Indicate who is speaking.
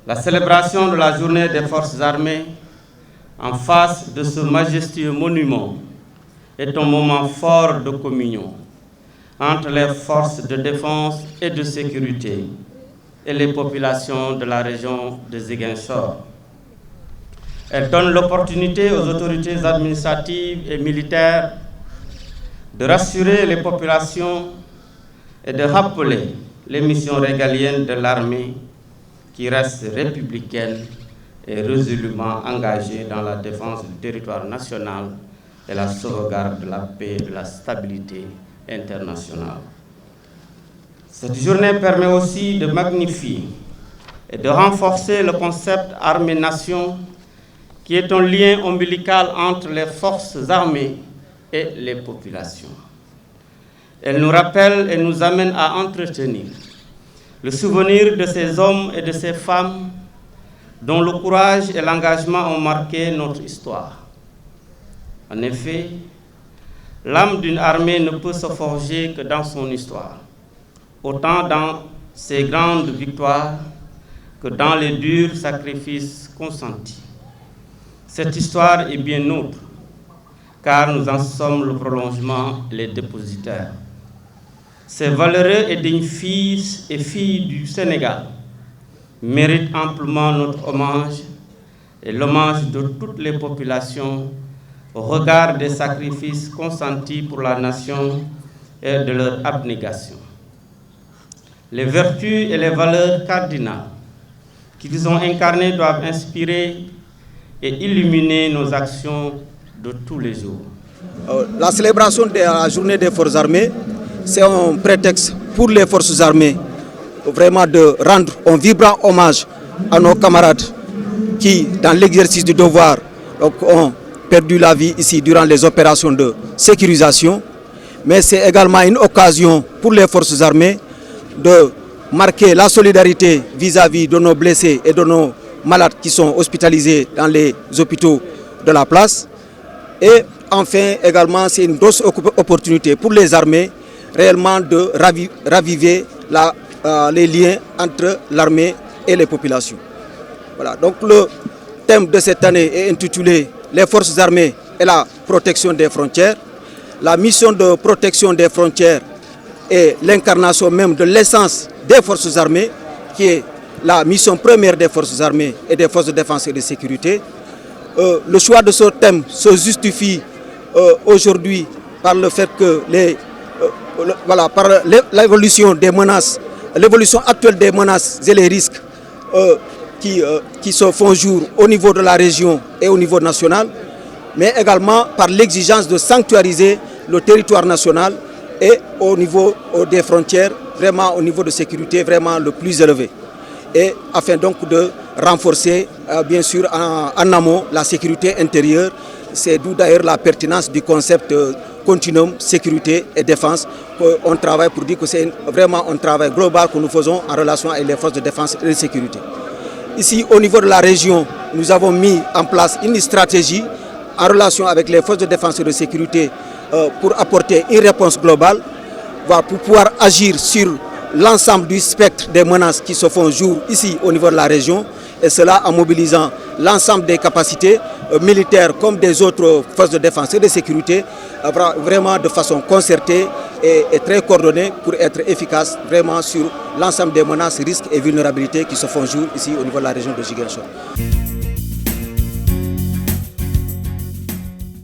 Speaker 1: La célébration de la journée des forces armées en face de ce majestueux monument est un moment fort de communion entre les forces de défense et de sécurité et les populations de la région de Ziguinchor. Elle donne l'opportunité aux autorités administratives et militaires de rassurer les populations et de rappeler les missions régaliennes de l'armée qui reste républicaine et résolument engagée dans la défense du territoire national et la sauvegarde de la paix et de la stabilité internationale. Cette journée permet aussi de magnifier et de renforcer le concept armée-nation qui est un lien ombilical entre les forces armées et les populations. Elle nous rappelle et nous amène à entretenir le souvenir de ces hommes et de ces femmes dont le courage et l'engagement ont marqué notre histoire. En effet, l'âme d'une armée ne peut se forger que dans son histoire, autant dans ses grandes victoires que dans les durs sacrifices consentis. Cette histoire est bien nôtre, car nous en sommes le prolongement, les dépositaires. Ces valeureux et dignes fils et filles du Sénégal méritent amplement notre hommage et l'hommage de toutes les populations au regard des sacrifices consentis pour la nation et de leur abnégation. Les vertus et les valeurs cardinales qu'ils ont incarnées doivent inspirer et illuminer nos actions de tous les jours.
Speaker 2: La célébration de la journée des forces armées, c'est un prétexte pour les forces armées vraiment de rendre un vibrant hommage à nos camarades qui, dans l'exercice du devoir, ont perdu la vie ici durant les opérations de sécurisation. Mais c'est également une occasion pour les forces armées de marquer la solidarité vis-à-vis de nos blessés et de nos malades qui sont hospitalisés dans les hôpitaux de la place. Et enfin, également, c'est une grosse opportunité pour les armées réellement de raviver les liens entre l'armée et les populations. Voilà. Donc le thème de cette année est intitulé « Les forces armées et la protection des frontières ». La mission de protection des frontières est l'incarnation même de l'essence des forces armées, qui est la mission première des forces armées et des forces de défense et de sécurité. Le choix de ce thème se justifie aujourd'hui par le fait que par l'évolution des menaces, l'évolution actuelle des menaces et les risques qui se font jour au niveau de la région et au niveau national, mais également par l'exigence de sanctuariser le territoire national et au niveau des frontières, vraiment au niveau de sécurité vraiment le plus élevé. Et afin donc de renforcer bien sûr en amont la sécurité intérieure. C'est d'où d'ailleurs la pertinence du concept continuum sécurité et défense. On travaille pour dire que c'est vraiment un travail global que nous faisons en relation avec les forces de défense et de sécurité. Ici au niveau de la région, nous avons mis en place une stratégie en relation avec les forces de défense et de sécurité pour apporter une réponse globale, pour pouvoir agir sur l'ensemble du spectre des menaces qui se font jour ici au niveau de la région, et cela en mobilisant l'ensemble des capacités militaires comme des autres forces de défense et de sécurité, vraiment de façon concertée et très coordonnée pour être efficace vraiment sur l'ensemble des menaces, risques et vulnérabilités qui se font jour ici au niveau de la région de Ziguinchor.